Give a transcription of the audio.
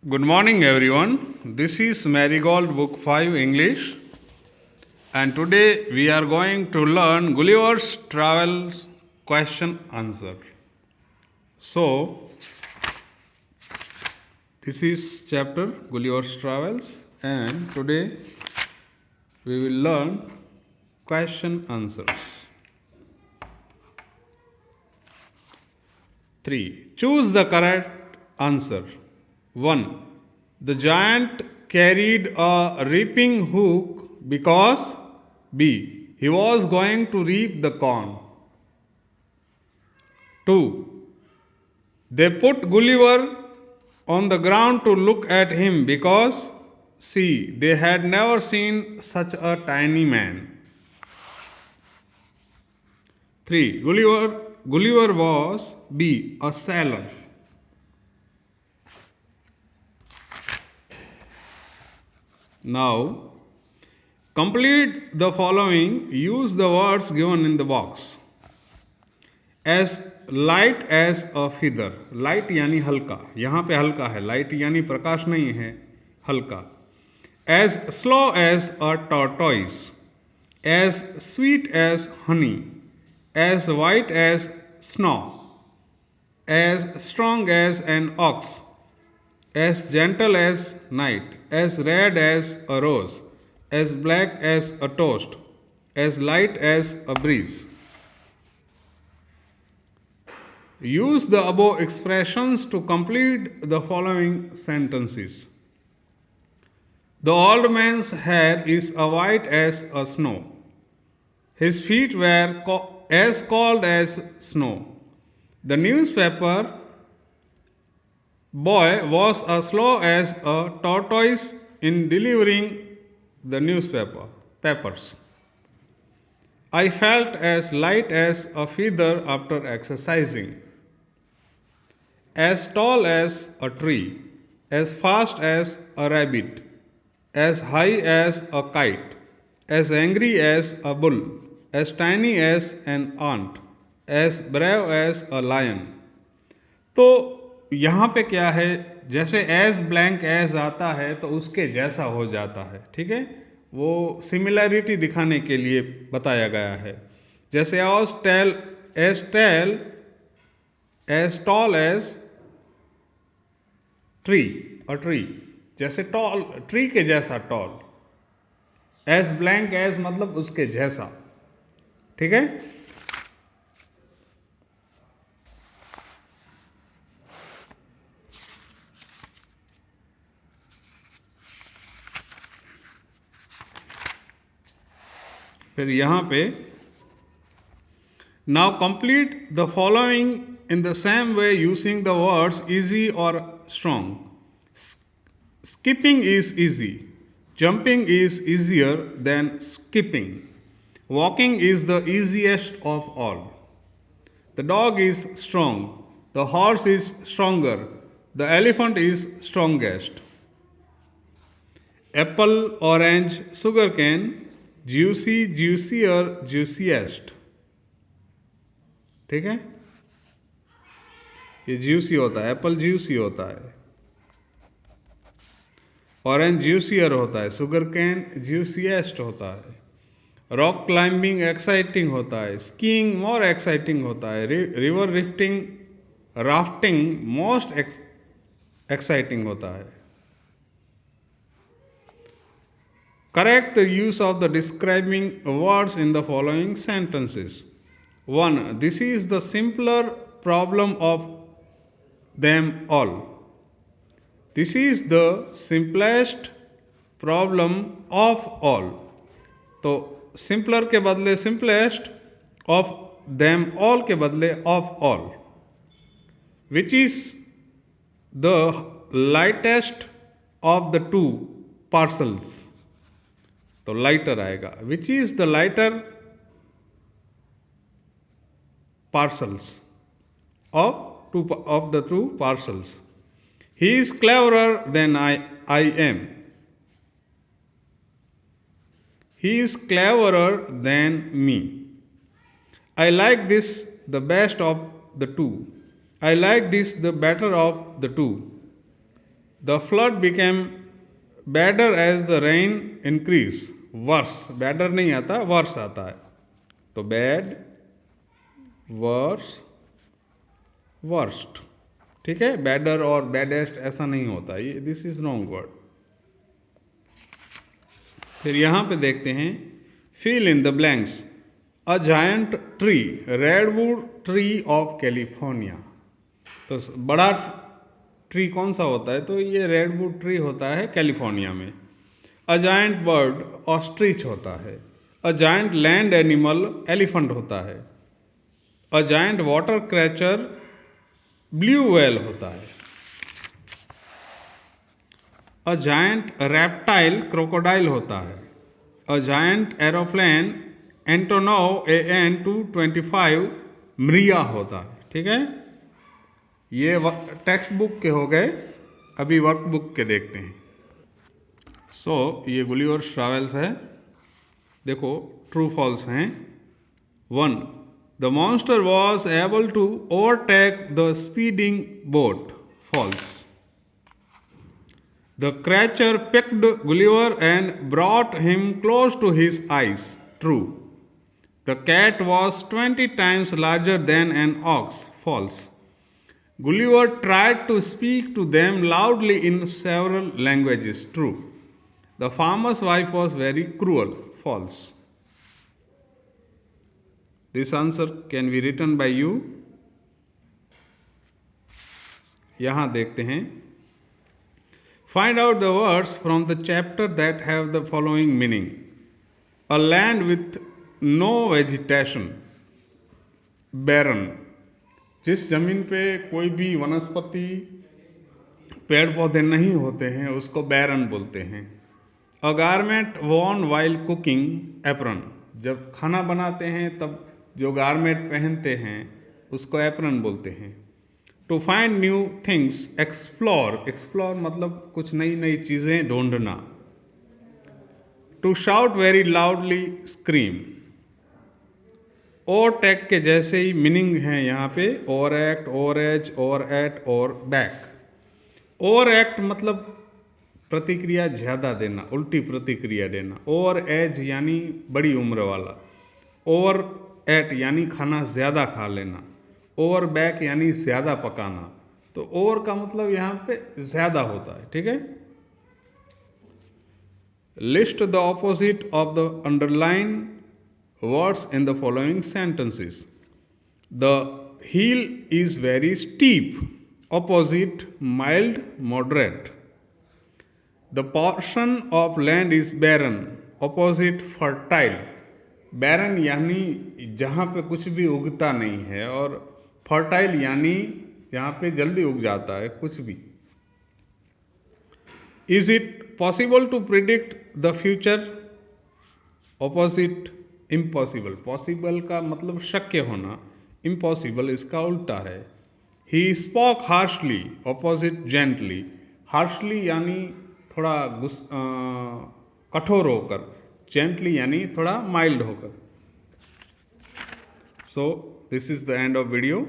Good morning, everyone. This is Marigold Book 5 English, and today we are going to learn Gulliver's Travels question answer. So, this is chapter Gulliver's Travels, and today we will learn question answers. 3. Choose the correct answer. 1. The giant carried a reaping hook because B. He was going to reap the corn. 2. They put Gulliver on the ground to look at him because C. They had never seen such a tiny man. 3. Gulliver was B. A sailor. Now, complete the following. Use the words given in the box. As light as a feather. Light यानी हल्का. यहाँ पे हल्का है. Light यानी प्रकाश नहीं है. हल्का. As slow as a tortoise. As sweet as honey. As white as snow. As strong as an ox. As gentle as night, as red as a rose, as black as a toast, as light as a breeze. Use the above expressions to complete the following sentences. The old man's hair is white as a snow. His feet were as cold as snow. The newspaper boy was as slow as a tortoise in delivering the papers. I felt as light as a feather after exercising, as tall as a tree, as fast as a rabbit, as high as a kite, as angry as a bull, as tiny as an ant, as brave as a lion. तो यहाँ पे क्या है, जैसे as blank as आता है तो उसके जैसा हो जाता है. ठीक है, वो सिमिलैरिटी दिखाने के लिए बताया गया है. जैसे as tall as tree, a tree, जैसे टॉल ट्री के जैसा टॉल. एज ब्लैंक एज मतलब उसके जैसा. ठीक है. फिर यहाँ पे now complete the following in the same way using the words easy और strong. Skipping is easy. Jumping is easier than skipping. Walking is the easiest of all. The dog is strong. The horse is stronger. The elephant is strongest. Apple, orange, sugarcane, juicy, juicier, juiciest. ठीक है, ये juicy होता है. Apple juicy होता है. Orange ज्यूसियर होता है. Sugar cane ज्यूसीएस्ट होता है. रॉक क्लाइंबिंग एक्साइटिंग होता है. स्कीइंग मोर एक्साइटिंग होता है. रिवर राफ्टिंग मोस्ट एक्साइटिंग होता है. Correct the use of the describing words in the following sentences. 1. This is the simpler problem of them all. This is the simplest problem of all. तो simpler के बदले simplest, of them all के बदले of all. Which is the lightest of the two parcels. तो lighter आएगा. Which is the lighter parcels of the two parcels. He is cleverer than I am. He is cleverer than me. I like this the best of the two. I like this the better of the two. The flood became badder as the rain increase, worse, badder नहीं आता, verse आता है, तो bad, verse, worst, ठीक है। Badder और baddest ऐसा नहीं होता, ये दिस इज रॉन्ग वर्ड। फिर यहां पे देखते हैं, fill in the blanks, a giant tree, redwood tree of California. तो बड़ा ट्री कौन सा होता है, तो ये रेडवुड ट्री होता है कैलिफोर्निया में। अ जायंट बर्ड, ऑस्ट्रिच होता है। A giant land animal, elephant होता है। A giant water creature, blue whale होता है। अ जायंट रेप्टाइल, क्रोकोडाइल होता है। A giant aeroplane, Antonov AN-225 मरिया होता है, ठीक है। ये टेक्स्ट बुक के हो गए, अभी वर्कबुक के देखते हैं। ये गुलिवर्स ट्रैवल्स है, देखो ट्रू फॉल्स हैं। 1. The monster was able to overtake the speeding boat, false. The creature picked Gulliver and brought him close to his eyes, true. The cat was 20 times larger than an ox, false. Gulliver tried to speak to them loudly in several languages, true. The farmer's wife was very cruel, false. This answer can be written by you. यहाँ देखते हैं, find out the words from the chapter that have the following meaning. A land with no vegetation, barren. जिस जमीन पे कोई भी वनस्पति, पेड़ पौधे नहीं होते हैं, उसको बैरन बोलते हैं। A garment worn while cooking, apron. जब खाना बनाते हैं तब जो गारमेंट पहनते हैं उसको एप्रन बोलते हैं। To find new things, explore, explore मतलब कुछ नई नई चीज़ें ढूंढना। To shout very loudly, scream. और टैग के जैसे ही मीनिंग है यहाँ पे, over act, over age, over eat और बैक। ओवर एक्ट मतलब प्रतिक्रिया ज़्यादा देना, उल्टी प्रतिक्रिया देना। ओवर एज यानी बड़ी उम्र वाला। ओवर एट यानी खाना ज़्यादा खा लेना। ओवर बैक यानी ज़्यादा पकाना। तो ओवर का मतलब यहाँ पे ज़्यादा होता है, ठीक है। List the opposite of the underline words in the following sentences. The hill is very steep, opposite mild, moderate. The portion of land is barren, opposite fertile. barren यानी जहाँ पे कुछ भी उगता नहीं है, और fertile यानी जहाँ पे जल्दी उग जाता है कुछ भी। Is it possible to predict the future? Opposite impossible. Possible का मतलब शक्य होना, इम्पॉसिबल इसका उल्टा है। He spoke harshly, opposite gently. Harshly यानी थोड़ा कठोर होकर, जेंटली यानी थोड़ा माइल्ड होकर। So this is the end of video.